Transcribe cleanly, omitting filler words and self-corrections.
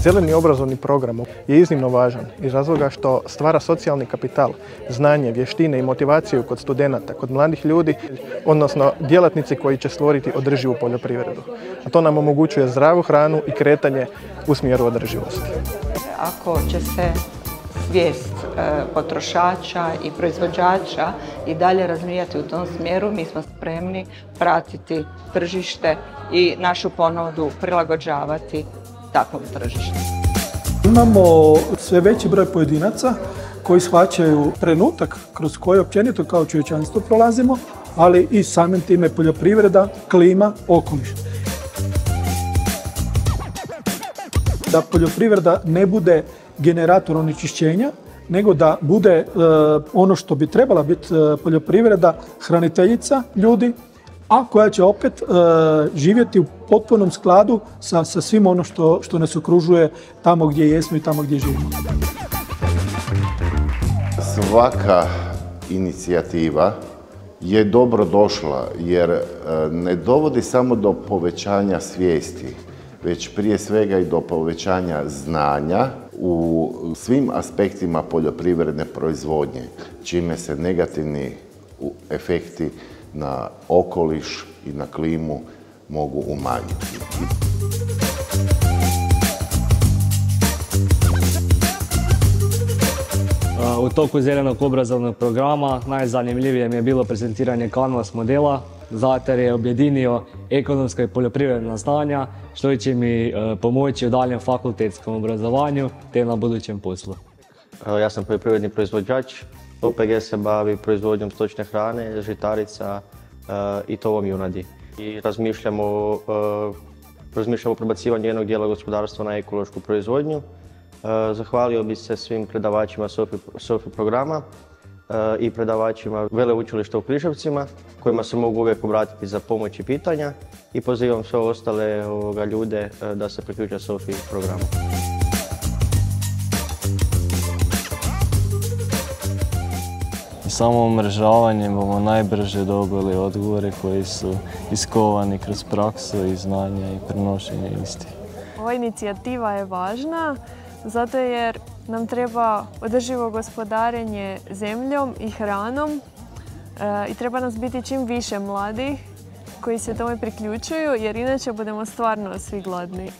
Zeleni obrazovni program je iznimno važan iz razloga što stvara socijalni kapital, znanje, vještine i motivaciju kod studenata, kod mladih ljudi, odnosno djelatnici koji će stvoriti održivu poljoprivredu. A to nam omogućuje zdravu hranu i kretanje u smjeru održivosti. Ako će se svijest potrošača i proizvođača i dalje razvijati u tom smjeru, mi smo spremni pratiti tržište i našu ponudu prilagođavati takvom tržištu. Imamo sve veći broj pojedinaca koji shvaćaju trenutak kroz koji općenito kao čovječanstvo prolazimo, ali i samim time poljoprivreda, klima, okoliš. Da poljoprivreda ne bude generator onečišćenja, nego da bude ono što bi trebala biti poljoprivreda, hraniteljica ljudi, a koja će opet živjeti u potpunom skladu sa svim ono što nas okružuje tamo gdje jesmo i tamo gdje živimo. Svaka inicijativa je dobro došla jer ne dovodi samo do povećanja svijesti, već prije svega i do povećanja znanja u svim aspektima poljoprivredne proizvodnje, čime se negativni efekti na okoliš i na klimu mogu umanjiti. U toku zelenog obrazovnog programa najzanimljivije mi je bilo prezentiranje Canvas modela, zato jer je objedinio ekonomska i poljoprivredna znanja, što će mi pomoći u daljem fakultetskom obrazovanju te na budućem poslu. Ja sam poljoprivredni proizvođač. OPG se bavi proizvodnjom stočne hrane, žitarica i tovom junadi. I razmišljamo o prebacivanju jednog dijela gospodarstva na ekološku proizvodnju. Zahvalio bih se svim predavačima SOFI programa i predavačima veleučilišta u Križevcima, kojima se mogu uvijek obratiti za pomoć i pitanja, i pozivam sve ostale ljude da se priključe SOFI programu. Samo umrežavanjem bomo najbrže dobili odgovore koji su iskovani kroz praksu i znanje i prenošenje istih. Ova inicijativa je važna zato jer nam treba održivo gospodarenje zemljom i hranom i treba nas biti čim više mladih koji se tome priključuju jer inače budemo stvarno svi gladni.